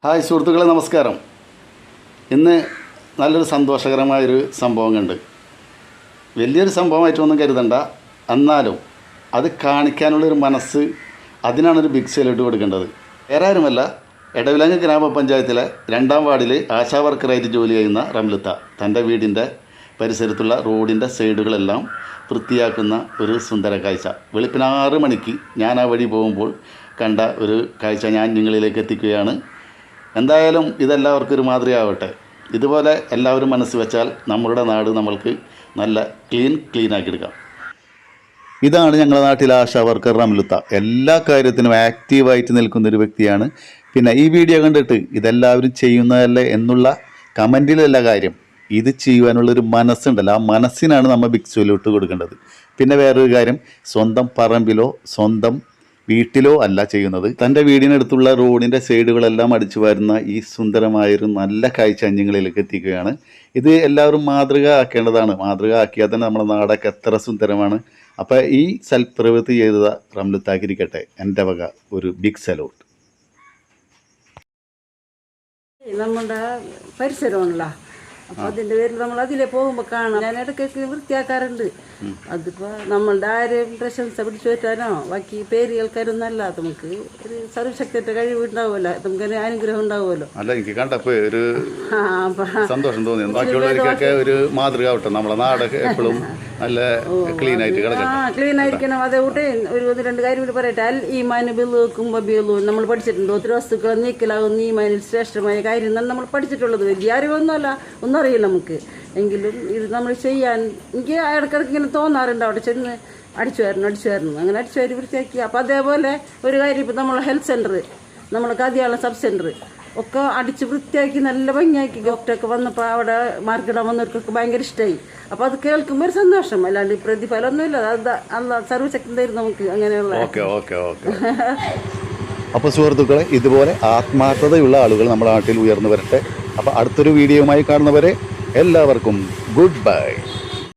Hi സുഹൃത്തുക്കളെ, നമസ്കാരം. ഇന്ന് നല്ലൊരു സന്തോഷകരമായൊരു സംഭവം കണ്ട്. വലിയൊരു സംഭവമായിട്ടൊന്നും കരുതണ്ട, എന്നാലും അത് കാണിക്കാനുള്ളൊരു മനസ്സ്, അതിനാണൊരു ബിഗ് സല്യൂട്ട് കൊടുക്കേണ്ടത്. വേറെ ആരുമല്ല, എടവിലങ്ങ് ഗ്രാമപഞ്ചായത്തിലെ 2-ാം വാർഡിൽ ആശാ വർക്കറായിട്ട് ജോലി ചെയ്യുന്ന റംലുത്ത തൻ്റെ വീടിൻ്റെ പരിസരത്തുള്ള റോഡിൻ്റെ സൈഡുകളെല്ലാം വൃത്തിയാക്കുന്ന ഒരു സുന്ദര കാഴ്ച. വെളുപ്പിന് 6 മണിക്ക് ഞാൻ ആ വഴി പോകുമ്പോൾ കണ്ട ഒരു കാഴ്ച ഞാൻ നിങ്ങളിലേക്ക് എത്തിക്കുകയാണ്. എന്തായാലും ഇതെല്ലാവർക്കും ഒരു മാതൃകയാവട്ടെ. ഇതുപോലെ എല്ലാവരും മനസ്സ് വെച്ചാൽ നമ്മളുടെ നാട് നമ്മൾക്ക് നല്ല ക്ലീൻ ആക്കിയെടുക്കാം. ഇതാണ് ഞങ്ങളുടെ നാട്ടിലെ ആശാ വർക്കർ റംലുത്ത. എല്ലാ കാര്യത്തിനും ആക്റ്റീവായിട്ട് നിൽക്കുന്നൊരു വ്യക്തിയാണ്. പിന്നെ ഈ വീഡിയോ കണ്ടിട്ട് ഇതെല്ലാവരും ചെയ്യുന്നതല്ലേ എന്നുള്ള കമൻറ്റിലല്ല കാര്യം, ഇത് ചെയ്യുവാനുള്ളൊരു മനസ്സുണ്ടല്ലോ, ആ മനസ്സിനാണ് നമ്മൾ ബിഗ് സല്യൂട്ട് കൊടുക്കേണ്ടത്. പിന്നെ വേറൊരു കാര്യം, സ്വന്തം പറമ്പിലോ സ്വന്തം വീട്ടിലോ അല്ല ചെയ്യുന്നത്, തൻ്റെ വീടിനടുത്തുള്ള റോഡിൻ്റെ സൈഡുകളെല്ലാം അടിച്ചു വരുന്ന ഈ സുന്ദരമായൊരു നല്ല കാഴ്ച അഞ്ഞുങ്ങളിലേക്ക് എത്തിക്കുകയാണ്. ഇത് എല്ലാവരും മാതൃക ആക്കേണ്ടതാണ്. മാതൃക ആക്കിയാൽ തന്നെ നമ്മുടെ നാടൊക്കെ എത്ര സുന്ദരമാണ്. അപ്പോൾ ഈ സൽപ്രവൃത്തി ചെയ്ത റംലുത്താക്കിയിരിക്കട്ടെ എൻ്റെ വക ഒരു ബിഗ് സല്യൂട്ട്. നമ്മുടെ പരിസരമാണല്ലോ, അപ്പോൾ അതിൻ്റെ പേരിൽ നമ്മൾ അതിലേ പോകുമ്പോൾ കാണാം. ഞാൻ ഇടയ്ക്കൊക്കെ വൃത്തിയാക്കാറുണ്ട്. അതിപ്പോൾ നമ്മളുടെ ആരെയും പ്രശംസ പിടിച്ചു പറ്റാനോ ബാക്കി പേര് കേൾക്കാനൊന്നല്ല, നമുക്ക് ഒരു സർവശക്തിയുടെ കഴിവ് ഉണ്ടാവുമല്ലോ, നമുക്കൊരു അനുഗ്രഹം ഉണ്ടാവുമല്ലോ. അല്ല, എനിക്ക് കണ്ടപ്പോൾ ഒരു സന്തോഷം തോന്നി. ബാക്കിയുള്ളവർക്കൊക്കെ ഒരു മാതൃക ആവട്ടെ, നമ്മളെ നാടൊക്കെ എപ്പോഴും നല്ല ക്ലീൻ ആയിട്ട് കിടക്കണം. ക്ലീൻ ആയിരിക്കണം. അതേകൂട്ടെ ഒരു 1-2 കാര്യം കൂടി പറയട്ടെ. അൽ ഈമാന് ബിളുക്കും ബബിയലു നമ്മൾ പഠിച്ചിട്ടുണ്ട്. ഒത്തിരി വസ്തുക്കൾ നീക്കലാകുന്ന ഈമാനിൽ ശ്രേഷ്ഠമായ കാര്യം എന്നാണ് നമ്മൾ പഠിച്ചിട്ടുള്ളത്. വലിയ അറിവൊന്നുമല്ല, ഒന്നും അറിയില്ല നമുക്ക്. എങ്കിലും ഇത് നമ്മൾ ചെയ്യാൻ എനിക്ക് ഇടയ്ക്കിടയ്ക്ക് ഇങ്ങനെ തോന്നാറുണ്ട്. അവിടെ ചെന്ന് അടിച്ചു വരണം അങ്ങനെ അടിച്ചു വാരി വൃത്തിയാക്കി. അപ്പോൾ അതേപോലെ ഒരു കാര്യം, ഇപ്പോൾ നമ്മളെ ഹെൽത്ത് സെൻറ്റർ, നമ്മളെ കതിയാള സബ് സെൻറ്റർ ഒക്കെ അടിച്ച് വൃത്തിയാക്കി നല്ല ഭംഗിയാക്കി. ഡോക്ടറൊക്കെ വന്നപ്പോൾ അവിടെ മാർക്കിടാൻ വന്നവർക്കൊക്കെ ഭയങ്കര ഇഷ്ടമായി. അപ്പോൾ അത് കേൾക്കുമ്പോൾ ഒരു സന്തോഷം, അല്ലാണ്ട് പ്രതിഫലമൊന്നുമില്ല. അത് അല്ല സർവശക്തി തരും നമുക്ക് അങ്ങനെയുള്ള. അപ്പോൾ സുഹൃത്തുക്കളെ, ഇതുപോലെ ആത്മാർത്ഥതയുള്ള ആളുകൾ നമ്മുടെ നാട്ടിൽ ഉയർന്നു വരട്ടെ. അപ്പോൾ അടുത്തൊരു വീഡിയോയുമായി കാണുന്നവരെ എല്ലാവർക്കും ഗുഡ് ബൈ.